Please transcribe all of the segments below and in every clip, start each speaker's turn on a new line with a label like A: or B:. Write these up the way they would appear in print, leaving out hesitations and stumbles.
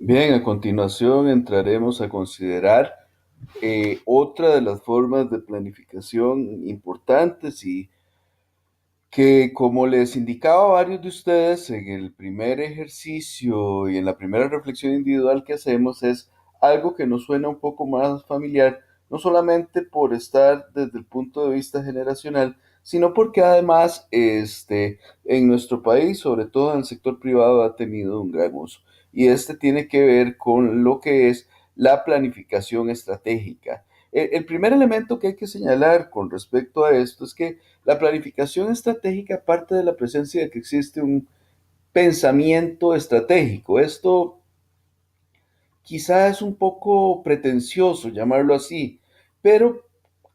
A: Bien, a continuación entraremos a considerar otra de las formas de planificación importantes y que, como les indicaba a varios de ustedes en el primer ejercicio y en la primera reflexión individual que hacemos, es algo que nos suena un poco más familiar, no solamente por estar desde el punto de vista generacional, sino porque además en nuestro país, sobre todo en el sector privado, ha tenido un gran uso. Y este tiene que ver con lo que es la planificación estratégica. El primer elemento que hay que señalar con respecto a esto es que la planificación estratégica parte de la presencia de que existe un pensamiento estratégico. Esto quizá es un poco pretencioso llamarlo así, pero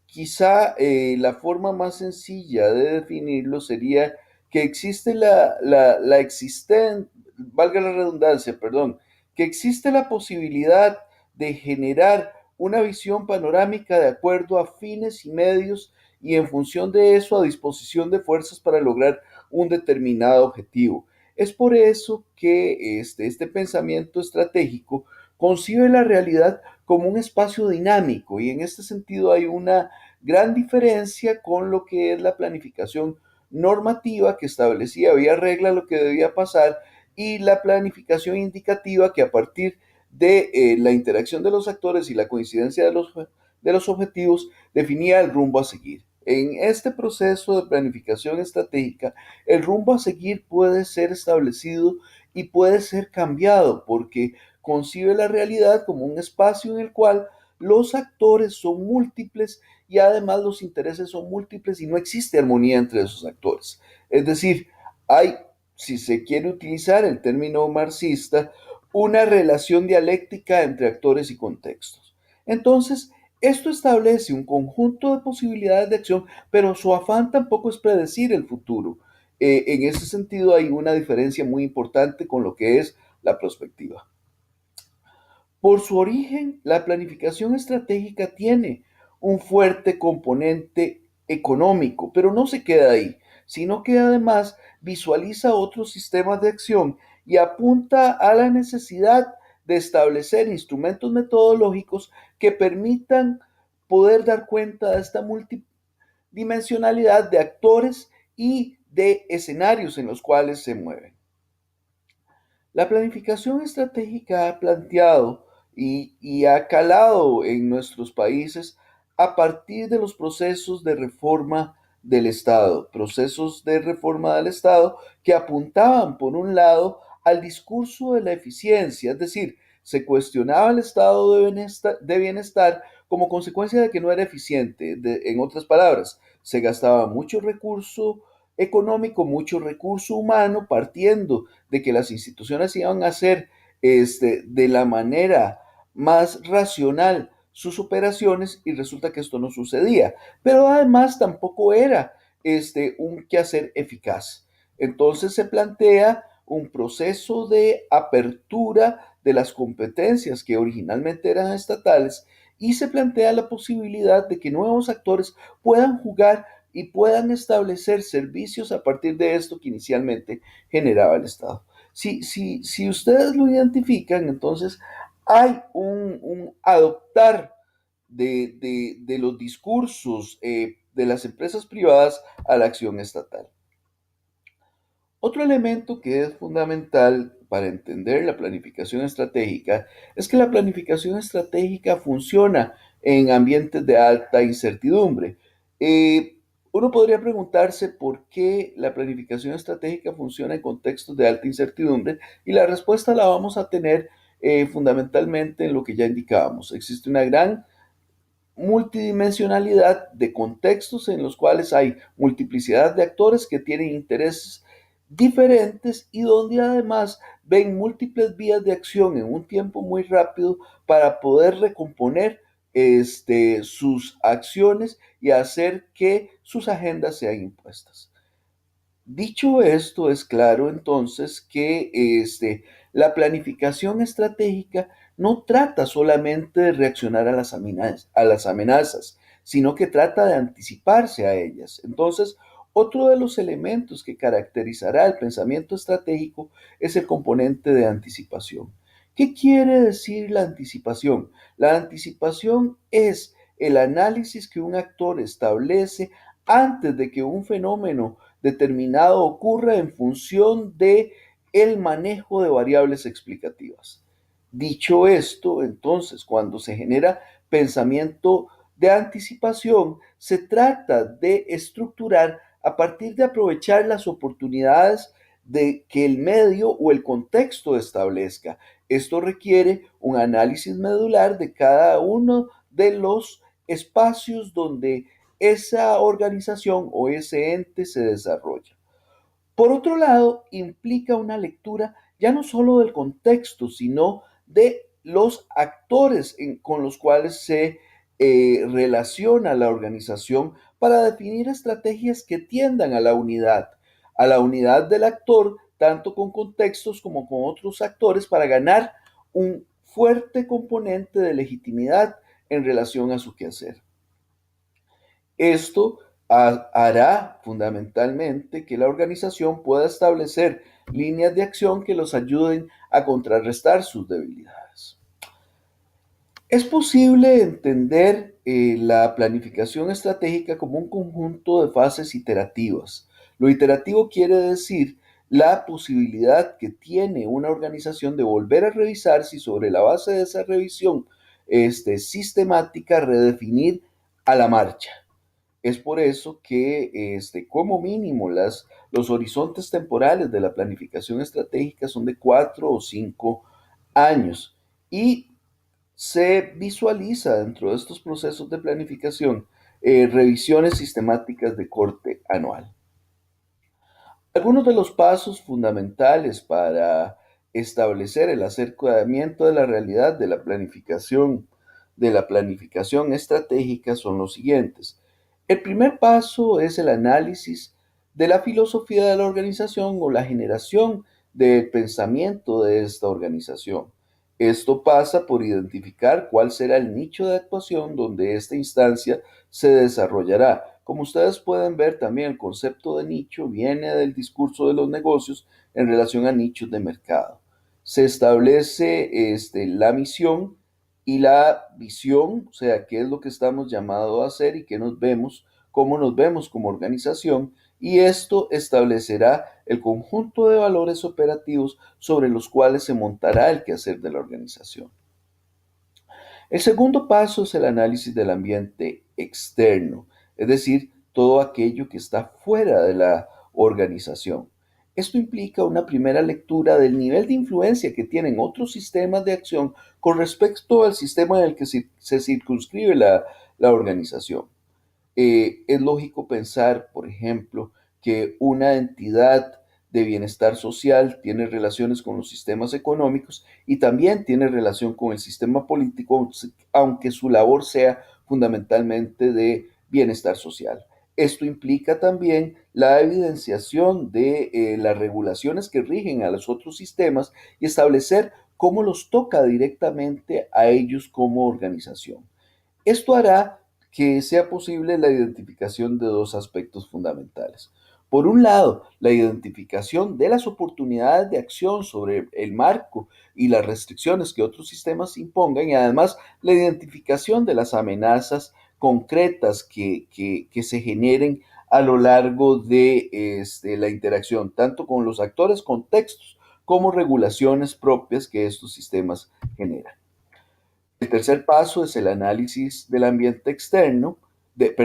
A: quizá la forma más sencilla de definirlo sería que existe valga la redundancia, perdón, que existe la posibilidad de generar una visión panorámica de acuerdo a fines y medios y en función de eso a disposición de fuerzas para lograr un determinado objetivo. Es por eso que este pensamiento estratégico concibe la realidad como un espacio dinámico y en este sentido hay una gran diferencia con lo que es la planificación normativa que establecía vía regla lo que debía pasar y la planificación indicativa que a partir de la interacción de los actores y la coincidencia de los objetivos definía el rumbo a seguir. En este proceso de planificación estratégica, el rumbo a seguir puede ser establecido y puede ser cambiado porque concibe la realidad como un espacio en el cual los actores son múltiples y además los intereses son múltiples y no existe armonía entre esos actores. Es decir, hay, si se quiere utilizar el término marxista, una relación dialéctica entre actores y contextos. Entonces, esto establece un conjunto de posibilidades de acción, pero su afán tampoco es predecir el futuro. En ese sentido, hay una diferencia muy importante con lo que es la prospectiva. Por su origen, la planificación estratégica tiene un fuerte componente económico, pero no se queda ahí, sino que además visualiza otros sistemas de acción y apunta a la necesidad de establecer instrumentos metodológicos que permitan poder dar cuenta de esta multidimensionalidad de actores y de escenarios en los cuales se mueven. La planificación estratégica ha planteado y ha calado en nuestros países a partir de los procesos de reforma del Estado, que apuntaban, por un lado, al discurso de la eficiencia, es decir, se cuestionaba el estado de bienestar como consecuencia de que no era eficiente. En otras palabras, se gastaba mucho recurso económico, mucho recurso humano, partiendo de que las instituciones iban a hacer de la manera más racional sus operaciones y resulta que esto no sucedía. Pero además tampoco era un quehacer eficaz. Entonces se plantea un proceso de apertura de las competencias que originalmente eran estatales y se plantea la posibilidad de que nuevos actores puedan jugar y puedan establecer servicios a partir de esto que inicialmente generaba el Estado. Si ustedes lo identifican, entonces hay un adoptar de los discursos de las empresas privadas a la acción estatal. Otro elemento que es fundamental para entender la planificación estratégica es que la planificación estratégica funciona en ambientes de alta incertidumbre. Eh, Uno podría preguntarse por qué la planificación estratégica funciona en contextos de alta incertidumbre y la respuesta la vamos a tener fundamentalmente en lo que ya indicábamos. Existe una gran multidimensionalidad de contextos en los cuales hay multiplicidad de actores que tienen intereses diferentes y donde además ven múltiples vías de acción en un tiempo muy rápido para poder recomponer sus acciones y hacer que sus agendas sean impuestas. Dicho esto, es claro entonces que la planificación estratégica no trata solamente de reaccionar a las amenazas, sino que trata de anticiparse a ellas. Entonces, otro de los elementos que caracterizará el pensamiento estratégico es el componente de anticipación. ¿Qué quiere decir la anticipación? La anticipación es el análisis que un actor establece antes de que un fenómeno determinado ocurra en función de el manejo de variables explicativas. Dicho esto, entonces, cuando se genera pensamiento de anticipación, se trata de estructurar a partir de aprovechar las oportunidades de que el medio o el contexto establezca. Esto requiere un análisis medular de cada uno de los espacios donde esa organización o ese ente se desarrolla. Por otro lado, implica una lectura ya no solo del contexto, sino de los actores con los cuales se relaciona la organización para definir estrategias que tiendan a la unidad del actor, tanto con contextos como con otros actores, para ganar un fuerte componente de legitimidad en relación a su quehacer. Esto hará fundamentalmente que la organización pueda establecer líneas de acción que los ayuden a contrarrestar sus debilidades. Es posible entender la planificación estratégica como un conjunto de fases iterativas. Lo iterativo quiere decir la posibilidad que tiene una organización de volver a revisar si sobre la base de esa revisión sistemática redefinir a la marcha. Es por eso que, como mínimo, los horizontes temporales de la planificación estratégica son de 4 o 5 años y se visualiza dentro de estos procesos de planificación revisiones sistemáticas de corte anual. Algunos de los pasos fundamentales para establecer el acercamiento de la realidad de la planificación estratégica son los siguientes. El primer paso es el análisis de la filosofía de la organización o la generación del pensamiento de esta organización. Esto pasa por identificar cuál será el nicho de actuación donde esta instancia se desarrollará. Como ustedes pueden ver, también el concepto de nicho viene del discurso de los negocios en relación a nichos de mercado. Se establece la misión y la visión, o sea, qué es lo que estamos llamados a hacer y qué nos vemos, cómo nos vemos como organización, y esto establecerá el conjunto de valores operativos sobre los cuales se montará el quehacer de la organización. El segundo paso es el análisis del ambiente externo, es decir, todo aquello que está fuera de la organización. Esto implica una primera lectura del nivel de influencia que tienen otros sistemas de acción con respecto al sistema en el que se circunscribe la organización. Es lógico pensar, por ejemplo, que una entidad de bienestar social tiene relaciones con los sistemas económicos y también tiene relación con el sistema político, aunque su labor sea fundamentalmente de bienestar social. Esto implica también la evidenciación de las regulaciones que rigen a los otros sistemas y establecer cómo los toca directamente a ellos como organización. Esto hará que sea posible la identificación de dos aspectos fundamentales. Por un lado, la identificación de las oportunidades de acción sobre el marco y las restricciones que otros sistemas impongan y además la identificación de las amenazas concretas que se generen a lo largo de la interacción, tanto con los actores, contextos, como regulaciones propias que estos sistemas generan. El tercer paso es el análisis del ambiente externo, el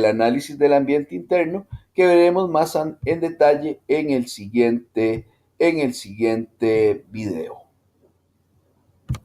A: análisis del ambiente interno, que veremos más en detalle en el siguiente video.